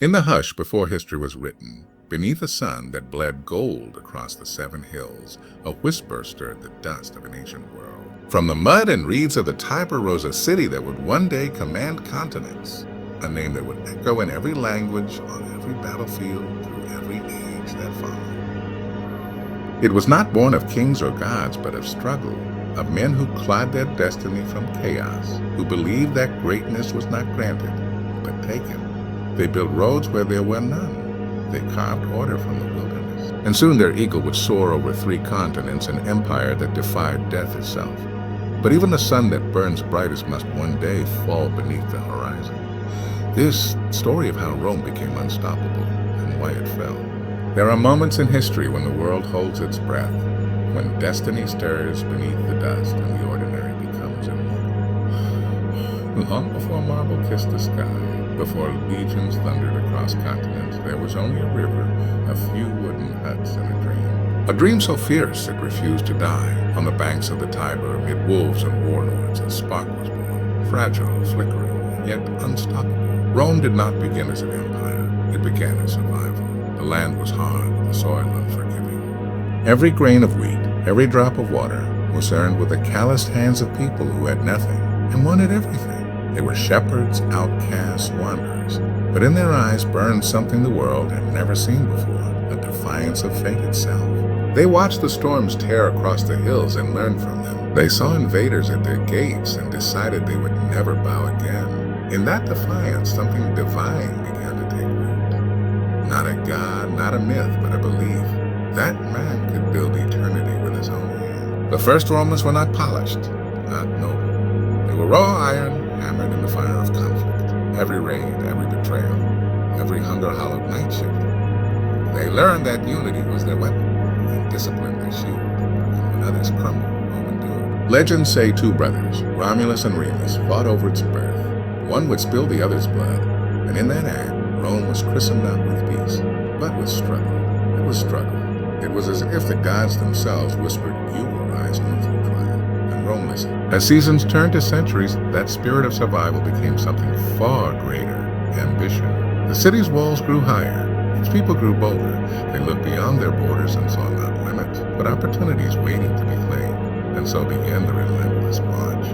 In the hush before history was written, beneath a sun that bled gold across the 7 hills, a whisper stirred the dust of an ancient world. From the mud and reeds of the Tiber rose a city that would one day command continents, a name that would echo in every language, on every battlefield, through every age that followed. It was not born of kings or gods, but of struggle, of men who clawed their destiny from chaos, who believed that greatness was not granted, but taken. They built roads where there were none. They carved order from the wilderness. And soon their eagle would soar over 3 continents, an empire that defied death itself. But even the sun that burns brightest must one day fall beneath the horizon. This story of how Rome became unstoppable and why it fell. There are moments in history when the world holds its breath, when destiny stirs beneath the dust and the ordinary becomes immortal. Long before marble kissed the sky, before legions thundered across continents, there was only a river, a few wooden huts, and a dream. A dream so fierce it refused to die. On the banks of the Tiber, amid wolves and warlords, a spark was born, fragile, flickering, yet unstoppable. Rome did not begin as an empire. It began as survival. The land was hard, the soil unforgiving. Every grain of wheat, every drop of water was earned with the calloused hands of people who had nothing and wanted everything. They were shepherds, outcasts, wanderers, but in their eyes burned something the world had never seen before, a defiance of fate itself. They watched the storms tear across the hills and learned from them. They saw invaders at their gates and decided they would never bow again. In that defiance, something divine began to take root. Not a god, not a myth, but a belief. That man could build eternity with his own hand. The first Romans were not polished, not noble. They were raw iron, hammered in the fire of conflict. Every raid, every betrayal, every hunger-hollowed night shift. They learned that unity was their weapon, and discipline their shield. And when others crumbled, Rome endured. Legends say 2 brothers, Romulus and Remus, fought over its birth. One would spill the other's blood, and in that act, Rome was christened not with peace, but with struggle. It was struggle. It was as if the gods themselves whispered, "You will rise on through trial," and Rome listened. As seasons turned to centuries, that spirit of survival became something far greater, ambition. The city's walls grew higher, its people grew bolder. They looked beyond their borders and saw not limits, but opportunities waiting to be claimed, and so began the relentless march.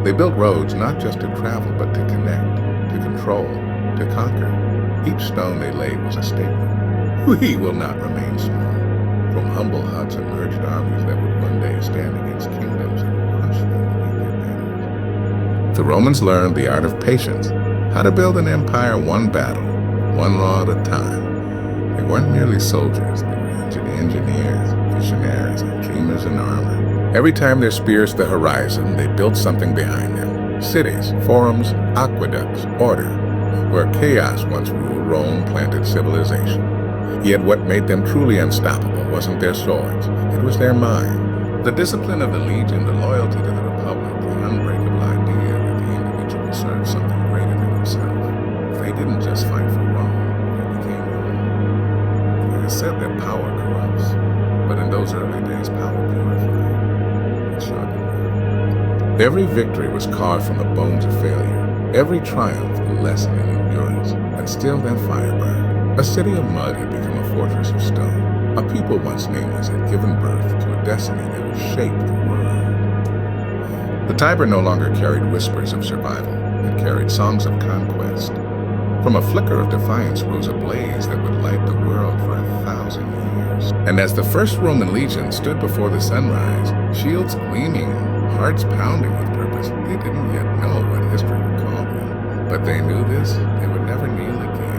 They built roads not just to travel, but to connect, to control, to conquer. Each stone they laid was a statement. We will not remain small. From humble huts emerged armies that would one day stand against kingdoms and crush them beneath their banners. The Romans learned the art of patience, how to build an empire one battle, one law at a time. They weren't merely soldiers, they were engineers, visionaries, and dreamers in armor. Every time their spears hit the horizon, they built something behind them. Cities, forums, aqueducts, order. Where chaos once ruled, Rome planted civilization. Yet what made them truly unstoppable wasn't their swords, it was their mind. The discipline of the legion, the loyalty to the republic, the unbreakable idea that the individual served something greater than himself. They didn't just fight for Rome, they became Rome. It is said that power corrupts, but in those early days, power purified. It sharpened. Every victory was carved from the bones of failure. Every triumph a lesson in endurance, and still that fire burned. A city of mud had become a fortress of stone. A people once nameless had given birth to a destiny that would shape the world. The Tiber no longer carried whispers of survival. It carried songs of conquest. From a flicker of defiance rose a blaze that would light the world for 1,000 years. And as the first Roman legion stood before the sunrise, shields gleaming, hearts pounding with purpose, they didn't yet know what history would call them. But they knew this, they would never kneel again.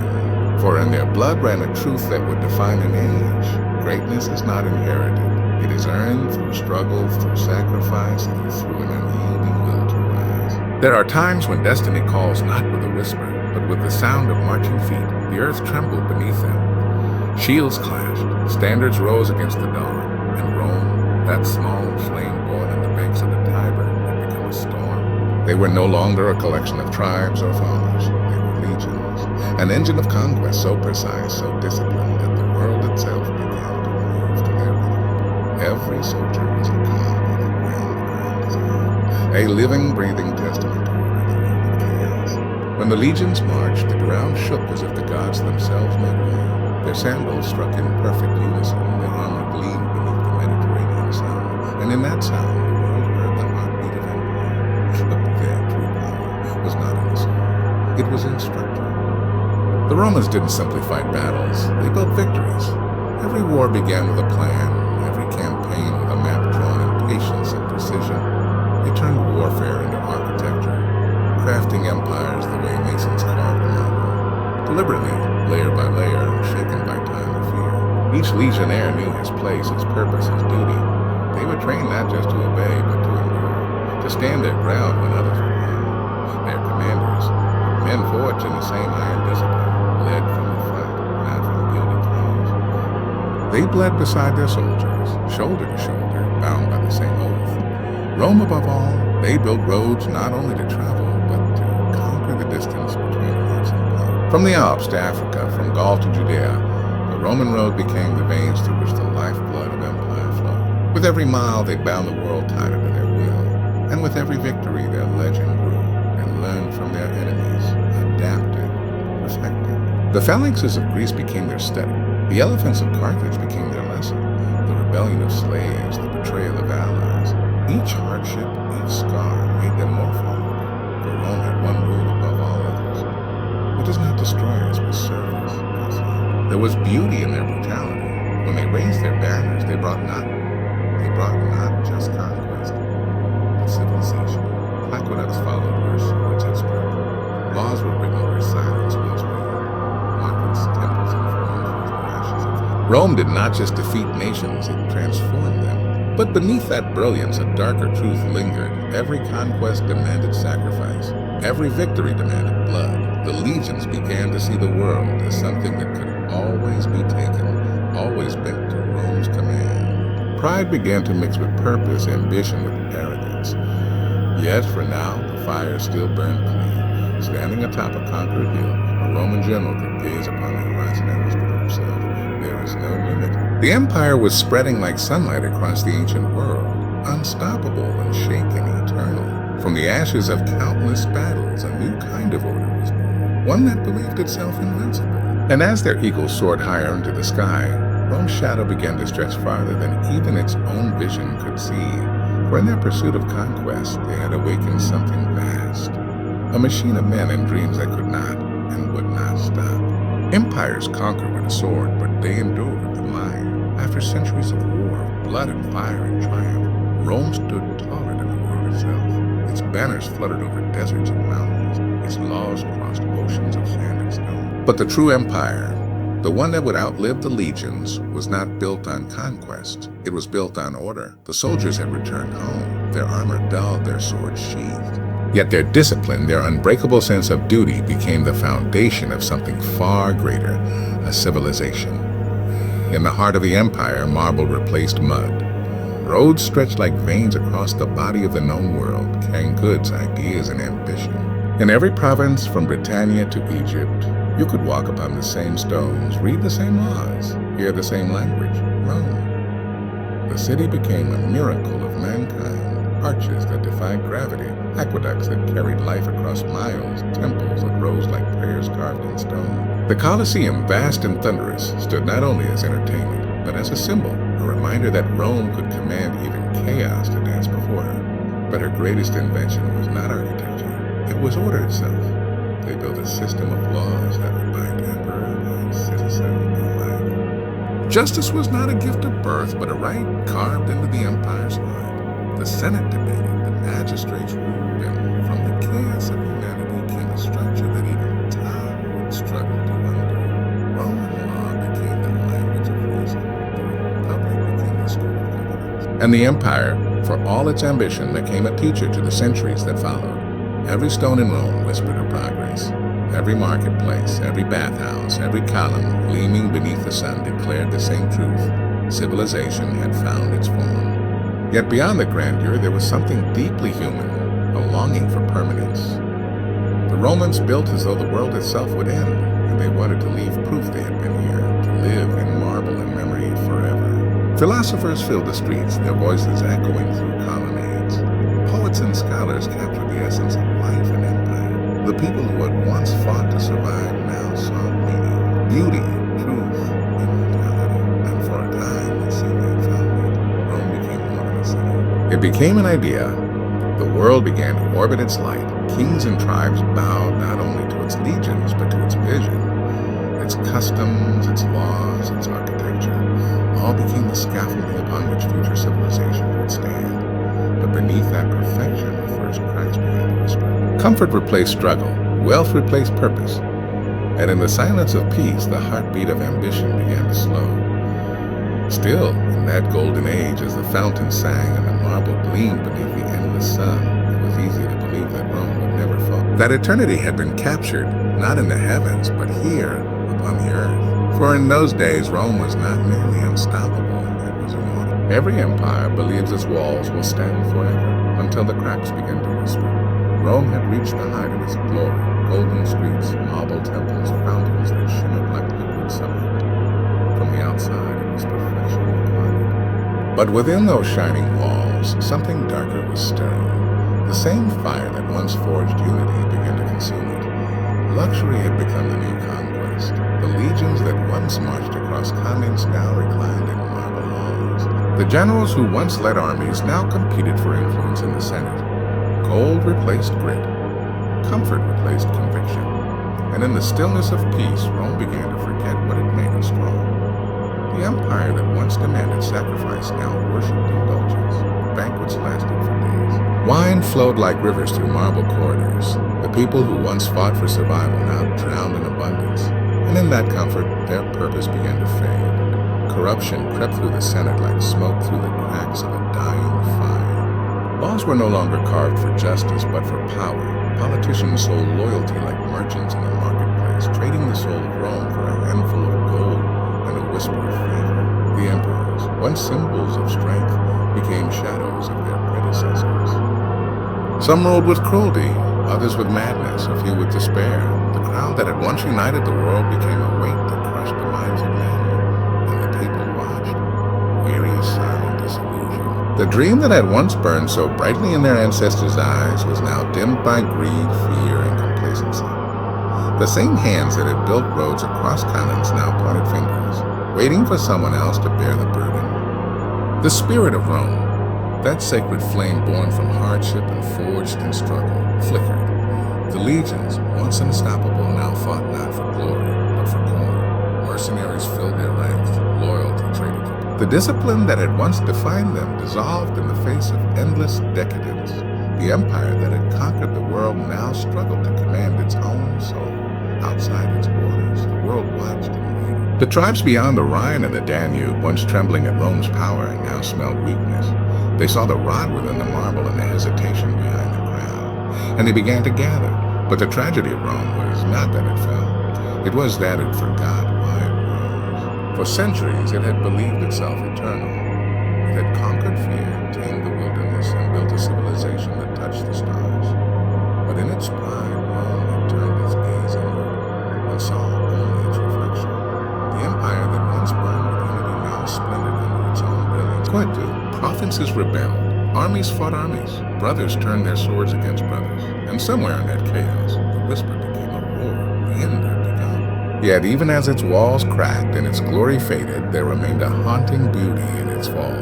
For in their blood ran a truth that would define an age. Greatness is not inherited. It is earned through struggle, through sacrifice, and through an unyielding will to rise. There are times when destiny calls not with a whisper, but with the sound of marching feet. The earth trembled beneath them. Shields clashed, standards rose against the dawn, and Rome, that small flame born on the banks of the Tiber, had become a storm. They were no longer a collection of tribes or farmers. They were legions. An engine of conquest so precise, so disciplined, that the world itself began to move to their rhythm. Every soldier was a cog in a grand design, a living, breathing testament to order that ended chaos. When the legions marched, the ground shook as if the gods themselves made way. Their sandals struck in perfect unison, their armor gleamed beneath the Mediterranean sun, and in that sound the world heard the heartbeat of empire. But their true power was not in the soul, it was in structure. The Romans didn't simply fight battles, they built victories. Every war began with a plan, every campaign with a map drawn in patience and precision. They turned warfare into architecture, crafting empires the way masons carve marble, deliberately, layer by layer, shaken by time or fear. Each legionnaire knew his place, his purpose, his duty. They were trained not just to obey, but to endure, to stand their ground when others were wrong. Their commanders, men forged in the same iron discipline, led from the front, not from gilded thrones. They bled beside their soldiers, shoulder to shoulder, bound by the same oath. Rome above all, they built roads not only to travel, but to conquer the distance between hearts and blood. From the Alps to Africa, from Gaul to Judea, the Roman road became the veins through which the lifeblood of empire flowed. With every mile, they bound the world tighter to their will, and with every victory, their legend grew, and learned from their enemies, adapted, perfected. The phalanxes of Greece became their study. The elephants of Carthage became their lesson. The rebellion of slaves, the betrayal of allies. Each hardship, each scar made them more formidable, for Rome had one rule above all others. What does not destroy us but serve us. There was beauty in their brutality. When they raised their banners, they brought not just conquest, but civilization. Aqueducts followed where swords had struck. Laws were written where silence once reigned. Markets, temples, and forums were ashes of life. Rome did not just defeat nations, it transformed them. But beneath that brilliance, a darker truth lingered. Every conquest demanded sacrifice. Every victory demanded blood. The legions began to see the world as something that could always be taken, always bent to Rome's command. Pride began to mix with purpose, ambition with arrogance. Yet, for now, the fire still burned clean. Standing atop a conquered hill, a Roman general could gaze upon the horizon and whisper to himself, "There is no limit." The empire was spreading like sunlight across the ancient world, unstoppable, unshaken, eternal. From the ashes of countless battles, a new kind of order was born, one that believed itself invincible. And as their eagles soared higher into the sky, Rome's shadow began to stretch farther than even its own vision could see. For in their pursuit of conquest, they had awakened something vast, a machine of men and dreams that could not and would not stop. Empires conquer with a sword, but they endure with the mind. After centuries of war, blood and fire and triumph, Rome stood taller than the world itself. Its banners fluttered over deserts and mountains. Its laws crossed oceans of sand and stone. But the true empire, the one that would outlive the legions, was not built on conquest. It was built on order. The soldiers had returned home, their armor dulled, their swords sheathed. Yet their discipline, their unbreakable sense of duty, became the foundation of something far greater, a civilization. In the heart of the empire, marble replaced mud. Roads stretched like veins across the body of the known world, carrying goods, ideas, and ambition. In every province, from Britannia to Egypt, you could walk upon the same stones, read the same laws, hear the same language, Rome. The city became a miracle of mankind. Arches that defied gravity, aqueducts that carried life across miles, temples that rose like prayers carved in stone. The Colosseum, vast and thunderous, stood not only as entertainment, but as a symbol, a reminder that Rome could command even chaos to dance before her. But her greatest invention was not architecture, it was order itself. They built a system of laws that would bind emperor and citizen alike. Justice was not a gift of birth, but a right carved into the empire's heart. The Senate debated, the magistrates ruled, and from the chaos of humanity came a structure that even time would struggle to undo. Roman law became the language of reason, the republic became the school of governance. And the empire, for all its ambition, became a teacher to the centuries that followed. Every stone in Rome whispered her progress. Every marketplace, every bathhouse, every column gleaming beneath the sun declared the same truth. Civilization had found its form. Yet beyond the grandeur, there was something deeply human, a longing for permanence. The Romans built as though the world itself would end, and they wanted to leave proof they had been here, to live in marble and memory forever. Philosophers filled the streets, their voices echoing through colonnades. Poets and scholars captured the essence of life and empire. The people who had once fought to survive now saw meaning, beauty, truth, immortality, and for a time it seemed they had found it. Rome became more than a city. It became an idea. The world began to orbit its light. Kings and tribes bowed not only to its legions, but to its vision. Its customs, its laws, its architecture, all became the scaffolding upon which future civilization would stand. But beneath that perfection, the first cracks began to whisper. Comfort replaced struggle, wealth replaced purpose, and in the silence of peace, the heartbeat of ambition began to slow. Still, in that golden age, as the fountain sang and the marble gleamed beneath the endless sun, it was easy to believe that Rome would never fall. That eternity had been captured, not in the heavens, but here, upon the earth. For in those days, Rome was not merely unstoppable, it was immortal. Every empire believes its walls will stand forever, until the cracks begin to whisper. Rome had reached the height of its glory, golden streets, marble temples, fountains that shimmered like liquid sunlight. From the outside, it was perfection incarnate. But within those shining walls, something darker was stirring. The same fire that once forged unity began to consume it. Luxury had become the new conquest. The legions that once marched across continents now reclined in marble halls. The generals who once led armies now competed for influence in the Senate. Gold replaced grit. Comfort replaced conviction. And in the stillness of peace, Rome began to forget what had made it strong. The empire that once demanded sacrifice now worshipped indulgence. Banquets lasted for days. Wine flowed like rivers through marble corridors. The people who once fought for survival now drowned in abundance. And in that comfort, their purpose began to fade. Corruption crept through the Senate like smoke through the cracks of a dying fire. Laws were no longer carved for justice, but for power. Politicians sold loyalty like merchants in the marketplace, trading the soul of Rome for a handful of gold and a whisper of favor. The emperors, once symbols of strength, became shadows of their predecessors. Some ruled with cruelty, others with madness, a few with despair. The crowd that had once united the world became a weight that crushed the minds of men, and the people watched, weary, silent, disillusioned. The dream that had once burned so brightly in their ancestors' eyes was now dimmed by greed, fear, and complacency. The same hands that had built roads across continents now pointed fingers, waiting for someone else to bear the burden. The spirit of Rome, that sacred flame born from hardship and forged in struggle, flickered. The legions, once unstoppable, now fought not for glory, but for coin. Mercenaries filled their ranks, loyalty traded for. The discipline that had once defined them dissolved in the face of endless decadence. The empire that had conquered the world now struggled to command its own soul. Outside its borders, the world watched and waited. The tribes beyond the Rhine and the Danube, once trembling at Rome's power, now smelled weakness. They saw the rot within the marble and the hesitation behind the crowd, and they began to gather. But the tragedy of Rome was not that it fell. It was that it forgot why it rose. For centuries, it had believed itself eternal. It had conquered fear, tamed the wilderness, and built a civilization that touched the stars. But in its pride, Rome had turned its gaze inward and saw only its reflection. The empire that once burned with unity now splendid under its own brilliance. What do? Provinces rebelled, armies fought armies, brothers turned their swords against brothers, and somewhere in that chaos, the whisper became a roar, the end had begun. Yet even as its walls cracked and its glory faded, there remained a haunting beauty in its fall,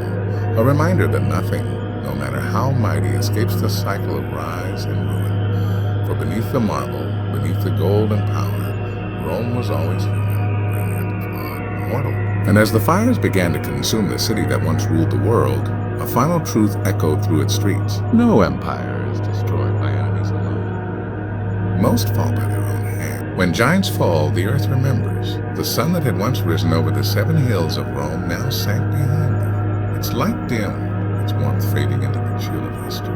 a reminder that nothing, no matter how mighty, escapes the cycle of rise and ruin. For beneath the marble, beneath the gold and power, Rome was always human, brilliant, flawed, mortal. And as the fires began to consume the city that once ruled the world, a final truth echoed through its streets. No empire is destroyed by enemies alone. Most fall by their own hand. When giants fall, the earth remembers. The sun that had once risen over the 7 hills of Rome now sank behind them. Its light dimmed, its warmth fading into the chill of history.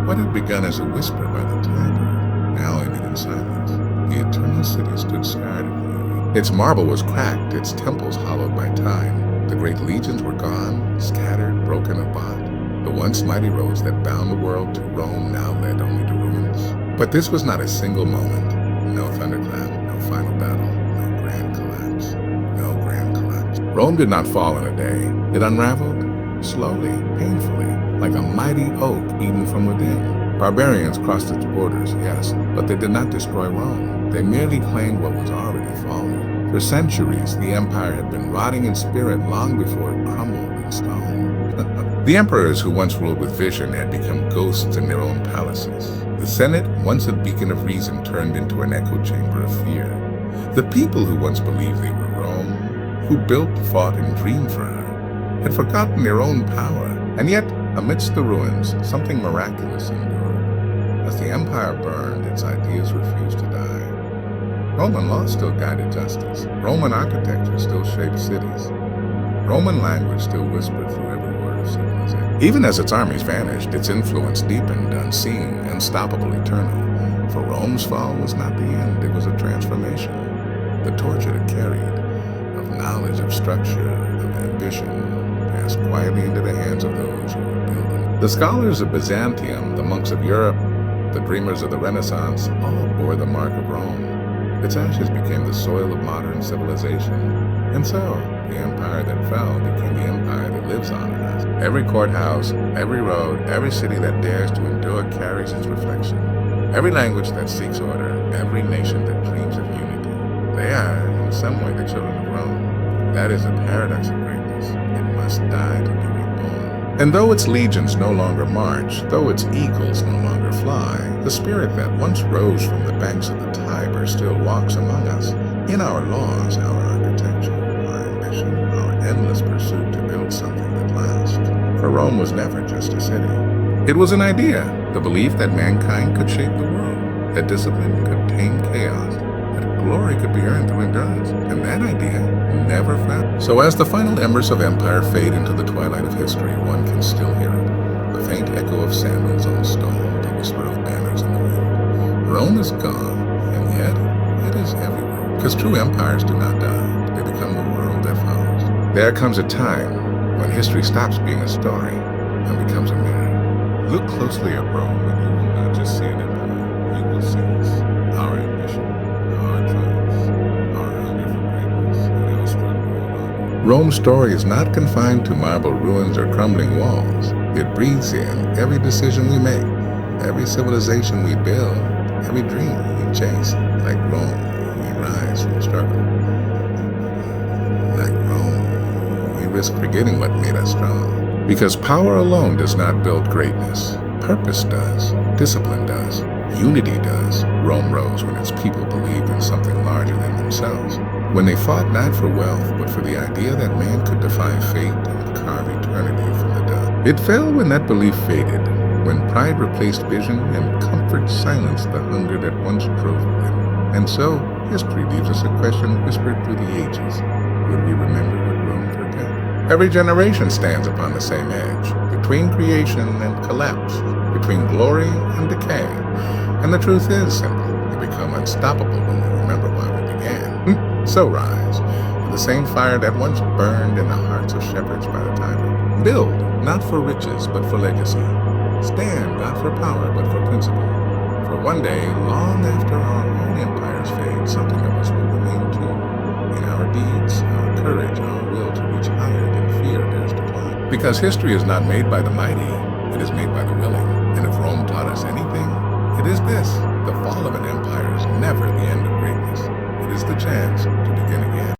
What had begun as a whisper by the Tiber now ended in silence. The eternal city stood scarred and weary. Its marble was cracked, its temples hollowed by time. The great legions were gone, scattered, broken apart. The once mighty roads that bound the world to Rome now led only to ruins. But this was not a single moment. No thunderclap, no final battle, no grand collapse. No grand collapse. Rome did not fall in a day. It unraveled slowly, painfully, like a mighty oak eaten from within. Barbarians crossed its borders, yes, but they did not destroy Rome. They merely claimed what was already fallen. For centuries, the empire had been rotting in spirit long before it crumbled in stone. The emperors who once ruled with vision had become ghosts in their own palaces. The Senate, once a beacon of reason, turned into an echo chamber of fear. The people who once believed they were Rome, who built, fought, and dreamed for her, had forgotten their own power. And yet, amidst the ruins, something miraculous endured. As the empire burned, its ideas refused to die. Roman law still guided justice. Roman architecture still shaped cities. Roman language still whispered through every word of civilization. Even as its armies vanished, its influence deepened, unseen, unstoppable, eternal. For Rome's fall was not the end, it was a transformation. The torch it carried, of knowledge, of structure, of ambition, passed quietly into the hands of those who were building. The scholars of Byzantium, the monks of Europe, the dreamers of the Renaissance, all bore the mark of Rome. Its ashes became the soil of modern civilization. And so, the empire that fell became the empire that lives on in us. Every courthouse, every road, every city that dares to endure carries its reflection. Every language that seeks order, every nation that dreams of unity. They are, in some way, the children of Rome. That is the paradox of greatness. It must die to be reborn. And though its legions no longer march, though its eagles no longer fly, the spirit that once rose from the banks of the Tiber still walks among us. In our laws, our architecture, our ambition, our endless pursuit to build something that lasts. For Rome was never just a city. It was an idea, the belief that mankind could shape the world, that discipline could tame chaos, that glory could be earned through endurance, and that idea never fell. So as the final embers of empire fade into the twilight of history, one can still hear it. The faint echo of sandals on stone, the whisper of banners in the wind. Rome is gone, and yet it is everywhere. Because true empires do not die, they become the world that follows. There comes a time when history stops being a story and becomes a mirror. Look closely at Rome, and you will not just see an empire, you will see us, our ambition, our triumphs, our hunger for greatness, and our struggle to hold on. Rome's story is not confined to marble ruins or crumbling walls. It breathes in every decision we make, every civilization we build, every dream we chase. Like Rome, we rise from struggle. Like Rome, we risk forgetting what made us strong. Because power alone does not build greatness. Purpose does. Discipline does. Unity does. Rome rose when its people believed in something larger than themselves. When they fought not for wealth, but for the idea that man could defy fate and carve eternity from the dust. It fell when that belief faded, when pride replaced vision and comfort silenced the hunger that once drove them. And so, history leaves us a question whispered through the ages. Would we remember what Rome forgot? Every generation stands upon the same edge, between creation and collapse, between glory and decay. And the truth is simple. We become unstoppable when we remember why we began. So rise, with the same fire that once burned in the hearts of shepherds by the Tiber. Build, not for riches, but for legacy. Stand, not for power, but for principle. For one day, long after our own empires fade, something of us will remain too. In our deeds, our courage, our will to reach higher than fear dares to climb. Because history is not made by the mighty, it is made by the willing. And if Rome taught us anything, it is this.